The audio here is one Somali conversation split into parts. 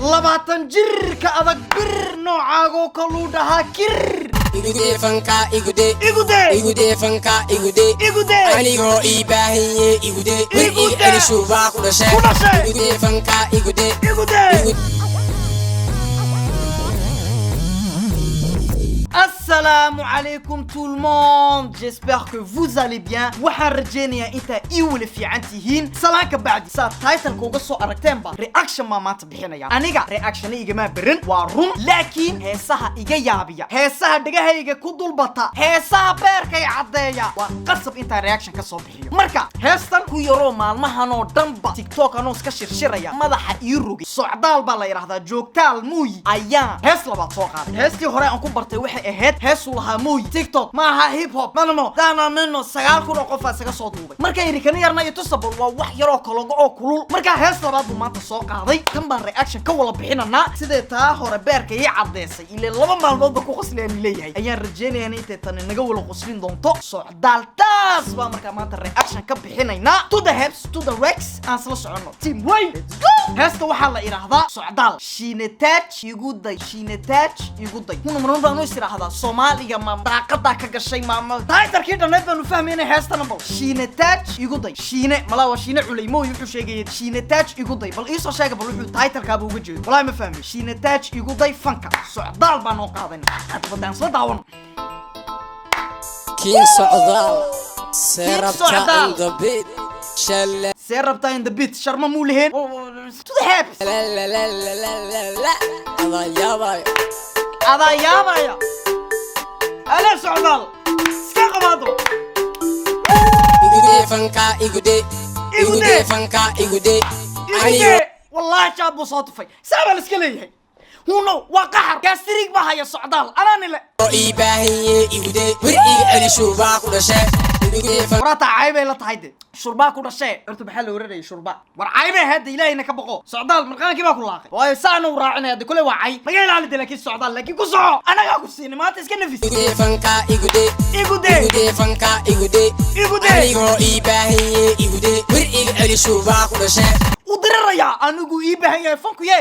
labaatan jirka adag bir noocaago kaluudhahaa kir igude fanka igude fanka igude anigoo ii baahiye igude igi shuba ku dhashay igude fanka igude Assalamu alaikum tout le monde. J'espère que vous allez bien. waxaan rajeynayaa inta ii wala fiican tihiin salaanka bacdi saa title kooga soo aragteen ba reaction ma maanta bixinaya aniga reaction igama baran waa run laakiin heesaha iga yaabiya heesaha dhagahayga ku dulbata heesaha beerkay cadeeya waa qasab inta reaction ka soo bixiyo marka heestan ku yaro maalmahan oo dhanba TikTok anoo iska shirshiraya madaxa ii rogay socdaal baa la yiraahdaa joogtaal muuyi ayaa hees labaad soo qaaday heestii hore aan ku bartay waxay ahayd heesu lahaa muuyi TikTok maaha hip hop manamo daana nino sagaal kun oo qof isaga soo duubay markay irikana yarna iyo tusabul waa wax yaro kalogo oo kulul marka hees labaad buu maanta soo qaaday tan baan reaction ka wala bixinana sidee taa hore beerka ii cadeysay ilaa laba maalmood ku qosleen leeyahay ayaan rajeynayaa inay tan naga wala qoslin doonto socdaal taas baa marka maanta reaction ka bixinayna to the hips to the rex aan sala socono team way heesta waxaa la yiraahdaa socdaal shiinetach iguday kuna marnaan u isiraahdaa Soomaaliga ma daaqada ka gashay maama title-kii dhaneed baan u fahmaynay heestana bal shiinetach iguday shiine mala waa shiine culeymo wuxuu sheegay shiinetach iguday bal iisoo sheega bal wuxuu title-kaabu uga jeedo walaa ma fahmay shiinetach iguday fanka socdaal baan oo qaadanay hadba soo daawan kiin socdaal seerabta in the beat shalla seerabta in the beat sharma muu leheen to the hips هذا يا أنا سعدال سكاقبادو إيجودي فانكا إيجودي فانكا إيجودي والله شاب صوتفي سامع الاسكليه هونو وقحر كاستريك بها يا سعدال أنا نلا إيباهي إيجودي ورقي ألي شوبا كل شيء ورata عيبه la tahay shurba ku dhashay inta baxal loo reeray shurba war caybe hada ilaahina ka baqo socdaal marqaanki baa ku laaqay way saan u raacinayda kule wacay maga ilaalin laakiin socdaal laakiin ku soco anaga ku siin maanta iska nafis fanka igude fanka igude anigo iibaahiye igude warigi ali shurba ku dhashay udiraya anigu iibaahiye fanku ye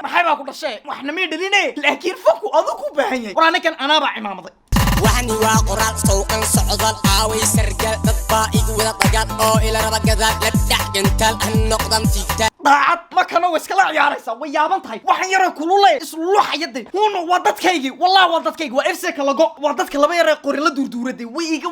maxay baa ku dhashay waxna ma dhaline laakiin fanku adu ku baahiye war anakan anaba imaamaday وحني وقرال سوقن سعودال عاوي سرقال تطبا إيقودا طقال أو إلا ربا قذال لدح جنتال هالنقدم تيكتال ضاعت ما كانوا اسكلا عياريسا ويابان تاي waxaan yara kululay islu xayade huno wadadkaygi wallahi wadadkaygi waa ifseeka lago wadadka laba yara qori la durduuraday way iga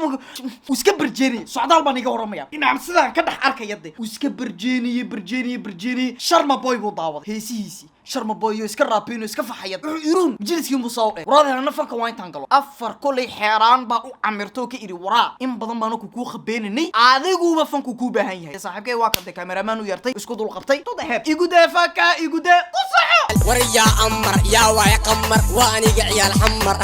iska barjeeni socdaal baan iga waramaya inaan sidaan ka dhax arkayade iska barjeeni sharma boy buu daawaday heesihiisi sharma boy iska raapino iska faxayad irun jiliskii musaw waraadana fanka waa intaan galo afar kulay xeeraan baa u amirto ka iri waraa in badan baan ku khabeeninay adiguba fanku ku baahan yahay saaxiibkay waa ka cameraman u yartay isku dul qabtay to the hip igude faka igude qusaxo وريا أمر يا واي قمر واني عيال حمر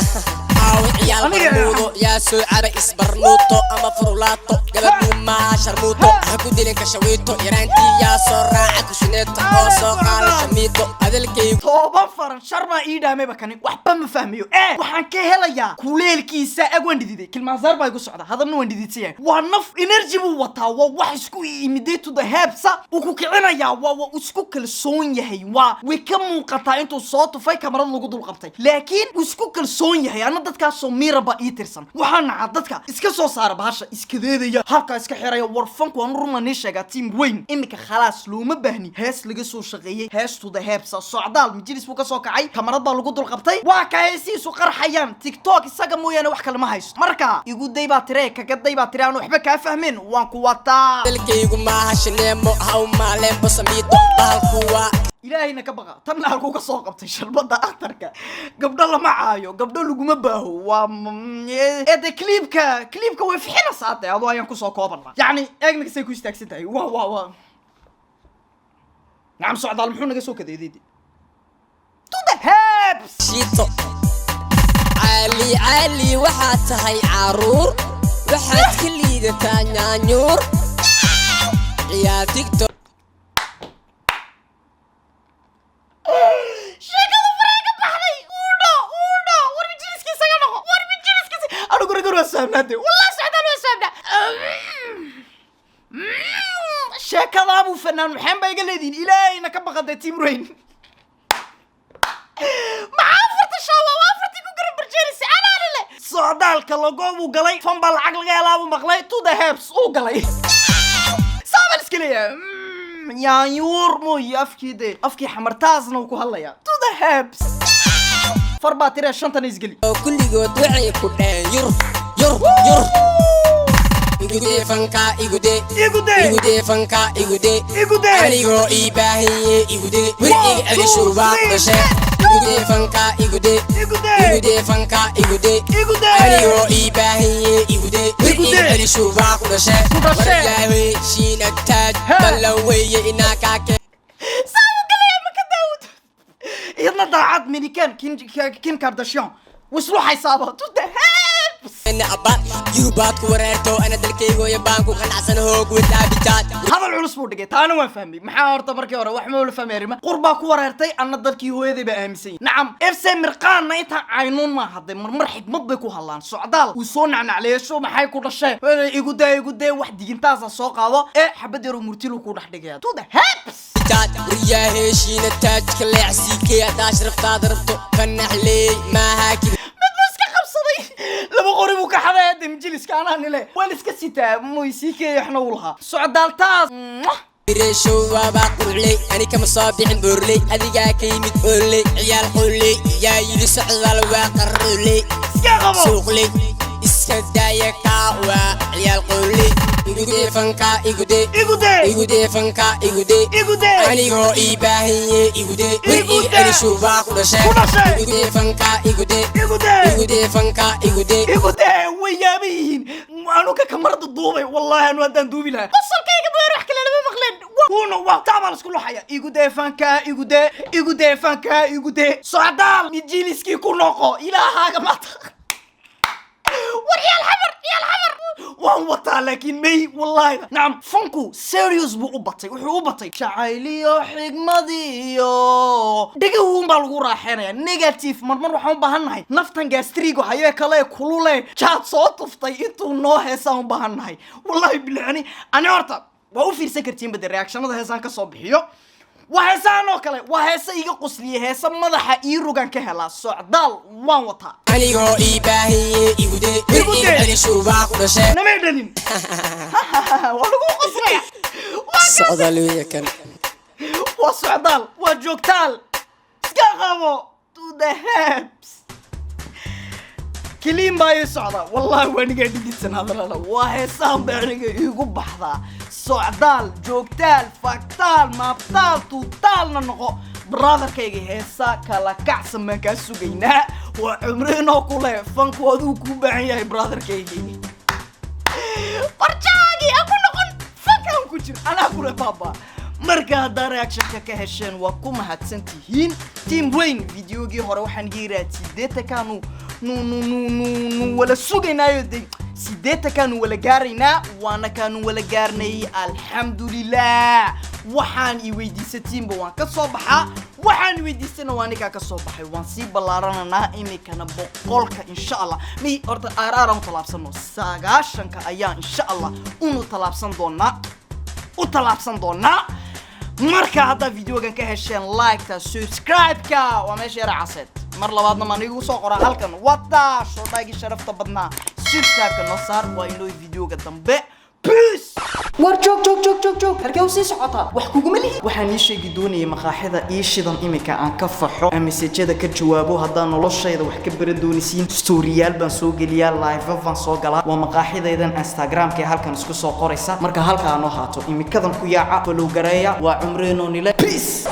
أو عيال مرموطو يا سعد إسبرنوتو أما فرولاتو قلبو ما شرموتو هكو ديلين كشويتو يرانتي يا سراعك وشنيتو أو سوقان شميتو هذا الكيب توبا فرن شرما إيدا ميبا كاني وحبا مفهميو وحان كيهلا كوليل كيسا أقوان ديدي كلمة زاربا يقول سعدا هذا منو ديدي تيان وانف إنرجي بو وطا ووحسكو إيميديتو دا هابسا وكو كعنا يا ووسكو كالسون يهي وكمو قطع انتو صوتو فاي كاميرا لوغو دول قبطي لكن وسكو كالسون يهي أنا dadkaasoo miiraba ii tirsan waxaan nacaa dadka iska soo saara bahasha iska deedaya halka iska xiraya warfanku aan rumani sheega team weyn imika khalaas looma baahni hees laga soo shaqeeyay hees to the heebsa socdaal majlis buu ka soo kacay kamarada lagu dul qabtay waa ka heesiisu qarxayaan TikTok isaga mooyane wax kale ma haysto marka igu dayba tiree kaga dayba tiree aan waxba ka fahmin waan ku wataa dalkaygu ma hashineemo haw maaleen basamiito baalkuwa ilaahayna ka baqa tan halku ka soo qabtay sharbada aktarka gabdho lama caayo gabdho laguma baaho waa ee clipka way fixina saatay adoo ayaan ku soo koobanaa yani eegna say ku istaagsan tahay waa نعم socdaal muxuu naga soo kadeeday to the hips shito ali waxaad tahay caruur waxaad ka liidataa nyaanyuur ciyaar TikTok سامنادي والله سعدان وسامنا شكل ابو فنان محمد قال لي الهي انا كبقى تيم رين dagaalka lagoobu galay fanba lacag laga helaabuu maqlay to the hebs uu galay saabal iska leeyahay yaanyuur mooy afkii xamartaasna uu ku hadlayaa to the hebs farbaa tira shantan isgeli oo kulligood waxay ku dheen yur igude fanka igude fanka igude anigoo ii baahiye igude weriga celishu baa dhashe igude fanka igude fanka igude anigoo ii baahiye igude weriga celishu baa ku dhashe warlaawe shiina taaj ballan weeye inaa kaake إذا ضاعت مني كين كارداشيان وصلوا حسابها تودا أنا أبا يروبات كوريرتو أنا دلكيغو يبانكو كان عسن هوك واللابتات هذا العلوس بودقيت أنا ما فهمي محاور تبركي ورا وحمول فهمي ريما قربا كوريرتي أنا دلكي هو يدي بأمسين نعم إفسي مرقان نايتها عينون ما هذا مرحب مضبكو هلان سعدال وصونعنا عليه شو محاي كل شيء يقودي واحد ينتاز السوق هذا إيه حبدي رومورتيلو كل حدقيا تودا هابس ويا هيشين التاج كل عسيكي داش رفتا ضربتو فنح لي ما هاكي مدموسكا خبصدي لما قريبو كحدا يدي مجلس كاناني ليه والاسكا سيتا مويسيكي احنا ولها سعدال تاز ريشو باقول لي أنا كمصابيح بورلي أديقا كيمت بورلي عيال حولي يا يلي سعدال واقر لي سوق لي اسكدايا كاوا عيال قولي igude fanka igude fanka igude anigoo ii baahiye igude weriga celishu baa ku dhashe igude fanka igude fanka igude ويابين أنا كمرض الضوبي والله أنا ودان دوبي لها بصل كيك بيروح كل أنا بمخلين كونوا وقت عمل كل حياة igude fanka igude fanka igude سعدال نجيلسكي كونوكو إلى هاga مات وريا الحمر وطا لكن مي والله نعم فانكو سيريوس بو أبطي وحو أبطي شعيليو حكمديو دقيقون بالغو راحينا نيجاتيف مرمر وحاون بهانهاي نفتن جاستريقو حيوه كلاي كلولي جاد صوت فتاي انتو نو هيسان بهانهاي والله بلعني أنا أرطب وأوفير سكرتين بدي الرياكشن هذا هيسان كصوبحيو وهيسان وكله وهيسان يجي قصلي هيسان ماذا إيروغان كهلا سعدال وان وطا anigoo ii baahiye igude weriga celishu baa ku dhashe نميدنين والله قصري socdaal weeye kan وسعدال وجوكتال سكاغامو to the heads كليم باي سعدال والله واني قاعد يدسن هذا لا وهيسان بانيغا يغو بخدا سعدال جوكتال فاكتال مابتال توتال ننقو برادر كيغي هيسا كلا كعسن ما كاسوغينا وعمرينو كله فانكو ادو كو باعن ياهي برادر كيغي برجاغي اكو نقون فانكان كو جير انا كو بابا marka hadda reaction ka hesheen waa ku mahadsantihiin team brain videogi hore waxaan giiraatay sidee kanu nu wala sugaynaayo sidee kanu wala gaaraynaa waana kanu wala gaarnay alxamdulillah waxaan i weydiisatiinba waan ka soo baxaa waxaan i weydiisana waan ka soo baxay waan si balaaranana imikana boqolka insha Allah mi horta aaraaran talaabsano sagaashanka ayaa insha Allah unu talaabsan doonaa marka hadda videogan ka hesheen like ta subscribe ka waa meesha yara caseed mar labaadna ma nigu soo qora halkan wada soo dhaagi sharafta badnaa subscribe ka noo saar waa inoo videoga dambe peace war joog halkee u sii socotaa wax kuguma lihi waxaan ii sheegi doonayay maqaaxida ii shidan imika aan ka faxo message-da ka jawaabo haddaan noloshayda wax ka baran doonisiin storyyaal baan soo geliyaa live baan soo galaa waa maqaaxidaydan instagram-ka halkan isku soo qoraysa marka halkaa noo haato imikadan ku yaaca follow gareeya waa cumreeno nile peace